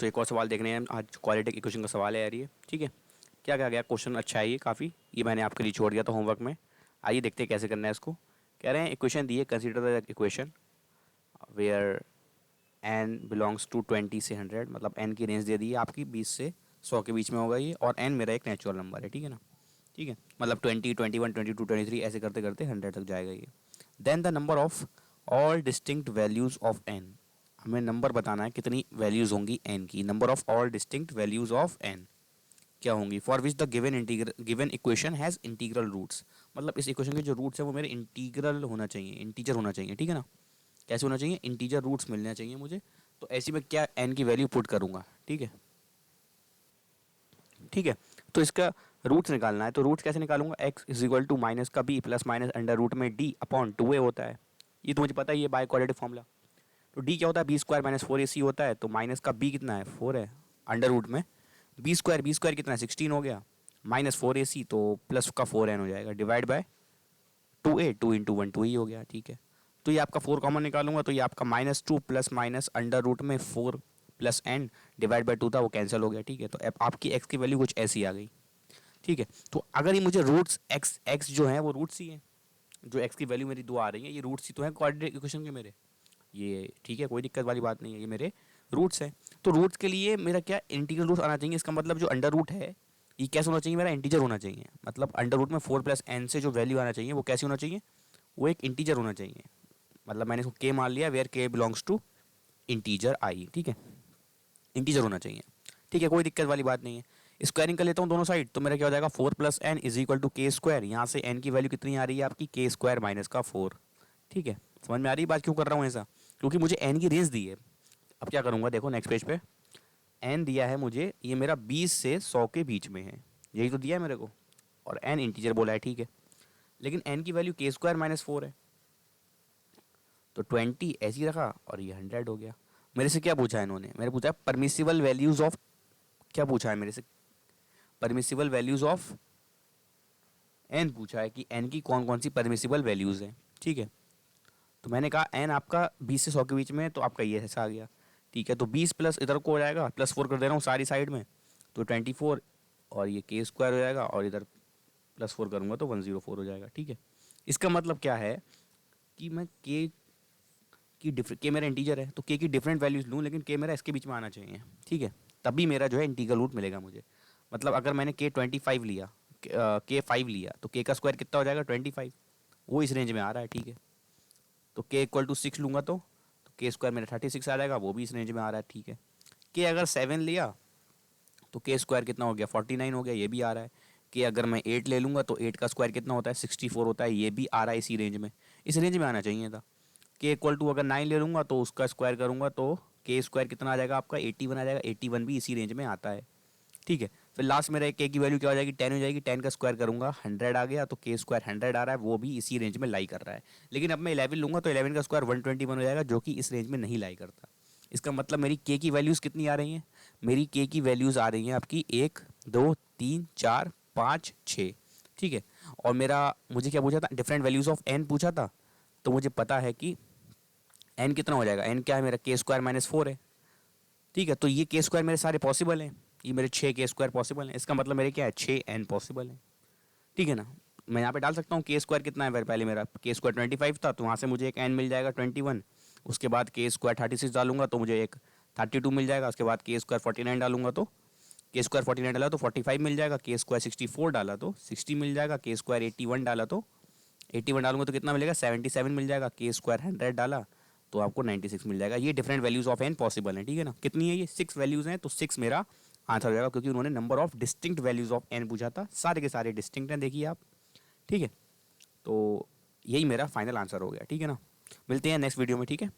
तो एक और सवाल देखने हैं आज। क्वालिटी इक्वेशन का सवाल है यार ये, ठीक है। क्या क्या गया क्वेश्चन, अच्छा है ये काफ़ी, ये मैंने आपके लिए छोड़ दिया था होमवर्क में। आइए देखते हैं कैसे करना है इसको। कह रहे हैं इक्वेशन दी है, consider the equation where n belongs to 20 से 100, मतलब एन की रेंज दे दी है आपकी 20 से 100 के बीच में होगा ये, और एन मेरा एक नेचुरल नंबर है, ठीक है ना। ठीक है, मतलब 20, 21, 22, 23 ऐसे करते करते 100 तक जाएगा ये। Then the number of all distinct values of n, हमें नंबर बताना है कितनी वैल्यूज़ होंगी एन की। Number of all distinct values of n क्या होंगी, for which the given equation has integral roots, मतलब इस इक्वेशन के जो रूट्स हैं वो मेरे इंटीग्रल होना चाहिए, इंटीजर होना चाहिए, ठीक है ना। कैसे होना चाहिए, इंटीजर रूट्स मिलना चाहिए मुझे। तो ऐसी में क्या एन की वैल्यू पुट करूँगा, ठीक है। ठीक है, तो इसका रूट्स निकालना है, तो रूट्स कैसे निकालूंगा, X is equal to minus का B plus minus under root में डी अपॉन 2a होता है। ये तो मुझे पता ही है बाय क्वाड्रेटिक फॉर्मूला। तो डी क्या होता है, बी स्क्वायर माइनस 4ac होता है, तो माइनस का बी कितना है 4 है, अंडर रूट में बी स्क्वायर कितना है 16 हो गया, माइनस 4ac तो प्लस का 4n हो जाएगा, डिवाइड बाय 2a, 2 इंटू 1 2 ही हो गया, ठीक है। तो ये आपका 4 कॉमन निकालूंगा, तो ये आपका -2 प्लस माइनस अंडर रूट में 4 प्लस n डिवाइड बाय 2 था, वो कैंसिल हो गया, ठीक है। तो अब आपकी x की वैल्यू कुछ ऐसी आ गई, ठीक है। तो अगर ये मुझे रूट्स x जो है वो रूट्स ही है, जो x की वैल्यू मेरी 2 आ रही है ये रूट्स ही तो है क्वाड्रेटिक इक्वेशन के मेरे, ये ठीक है, कोई दिक्कत वाली बात नहीं है, ये मेरे रूट्स हैं। तो रूट्स के लिए मेरा क्या इंटीग्रल रूट आना चाहिए, इसका मतलब जो अंडर रूट है ये कैसे होना चाहिए, मेरा इंटीजर होना चाहिए, मतलब अंडर रूट में 4 प्लस n से जो वैल्यू आना चाहिए वो कैसे होना चाहिए, वो एक इंटीजर होना चाहिए। मतलब मैंने इसको k मान लिया, where k belongs to integer I, ठीक है, इंटीजर होना चाहिए, ठीक है, कोई दिक्कत वाली बात नहीं है। स्क्वायरिंग कर लेता हूँ दोनों साइड, तो मेरा क्या हो जाएगा 4 plus n is equal to k square, यहाँ से एन की वैल्यू कितनी आ रही है आपकी के स्क्वायर माइनस का 4, ठीक है। समझ में आ रही है बात, क्यों कर रहा हूँ ऐसा, क्योंकि मुझे एन की रेंज दी है। अब क्या करूँगा, देखो नेक्स्ट पेज पे एन दिया है मुझे, ये मेरा 20 से 100 के बीच में है, यही तो दिया है मेरे को, और एन इंटीजर बोला है, ठीक है। लेकिन एन की वैल्यू के स्क्वायर माइनस 4 है, तो 20 ऐसे ही रखा और ये 100 हो गया। मेरे से क्या पूछा है इन्होंने, मेरे पूछा है परमिसिबल वैल्यूज़ ऑफ, क्या पूछा है मेरे से, परमिसिबल वैल्यूज़ ऑफ एन पूछा है कि एन की कौन कौन सी परमिसिबल वैल्यूज़ हैं, ठीक है। तो मैंने कहा एन आपका 20 से 100 के बीच में है, तो आपका ये ऐसा आ गया, ठीक है। तो 20 प्लस इधर को हो जाएगा, +4 कर दे रहा हूँ सारी साइड में, तो 24, और ये के स्क्वायर हो जाएगा, और इधर +4 करूँगा तो 104 हो जाएगा, ठीक है। इसका मतलब क्या है कि मैं के मेरा इंटीजर है तो के की डिफरेंट वैल्यूज लूँ, लेकिन के मेरा इसके बीच में आना चाहिए, ठीक है, तभी मेरा जो है इंटीग्रल रूट मिलेगा मुझे। मतलब अगर मैंने के 25 लिया, के 5 लिया, तो के का स्क्वायर कितना हो जाएगा 25, वो इस रेंज में आ रहा है, ठीक है। तो के इक्वल टू 6 लूँगा तो के स्क्वायर मेरा 36 आ जाएगा, वो भी इस रेंज में आ रहा है, ठीक है। के अगर 7 लिया तो के स्क्वायर कितना हो गया 49 हो गया, ये भी आ रहा है। कि अगर मैं 8 ले लूँगा तो 8 का स्क्वायर कितना होता है 64 होता है, ये भी आ रहा है इसी रेंज में, इस रेंज में आना चाहिए था। के इक्वल टू अगर 9 ले लूँगा तो उसका स्क्वायर करूँगा तो के स्क्वायर कितना आ जाएगा आपका 81 आ जाएगा, 81 भी इसी रेंज में आता है, ठीक है। फिर लास्ट में के की वैल्यू क्या हो जाएगी 10 हो जाएगी, 10 का स्क्वायर करूँगा 100 आ गया, तो के स्क्वायर 100 आ रहा है, वो भी इसी रेंज में लाई कर रहा है। लेकिन अब मैं 11 लूँगा तो 11 का स्क्वायर 121 हो जाएगा, जो कि इस रेंज में नहीं लाई करता। इसका मतलब मेरी के की वैल्यूज़ कितनी आ रही हैं, मेरी के की वैल्यूज़ आ रही हैं आपकी 1 2 3 4 5 6, ठीक है। और मेरा मुझे क्या पूछा था, डिफरेंट वैल्यूज़ ऑफ एन पूछा था, तो मुझे पता है कि एन कितना हो जाएगा, एन क्या है मेरा के स्क्वायर माइनस 4 है, ठीक है। तो ये के स्क्वायर मेरे सारे पॉसिबल हैं, ये मेरे 6 के स्क्वायर पॉसिबल हैं, इसका मतलब मेरे क्या है 6 एन पॉसिबल है, ठीक है ना। मैं यहाँ पे डाल सकता हूँ के स्क्वायर कितना है, पहले मेरा के स्क्वायर 25 था, तो वहाँ से मुझे एक एन मिल जाएगा 21, उसके बाद के स्क्वायर 36 डालूंगा तो मुझे एक 32 मिल जाएगा, उसके बाद के स्क्वायर 49 डालूंगा तो के स्क्वायर 49 डाला तो 45 मिल जाएगा, के स्क्वायर 64 डाला तो 60 मिल जाएगा, के स्क्वायर 81 डाला तो 81 डालूंगा तो कितना मिलेगा 77 मिल जाएगा, के स्क्वायर 100 डाला तो आपको 96 मिल जाएगा। ये different values of n possible है, ठीक है ना। कितनी है ये 6 वैल्यूज़ हैं, तो 6 मेरा आंसर हो जाएगा, क्योंकि उन्होंने number of distinct values of n पूछा था, सारे के सारे डिस्टिंक्ट हैं, देखिए आप, ठीक है। तो यही मेरा फाइनल आंसर हो गया, ठीक है ना। मिलते हैं नेक्स्ट वीडियो में, ठीक है।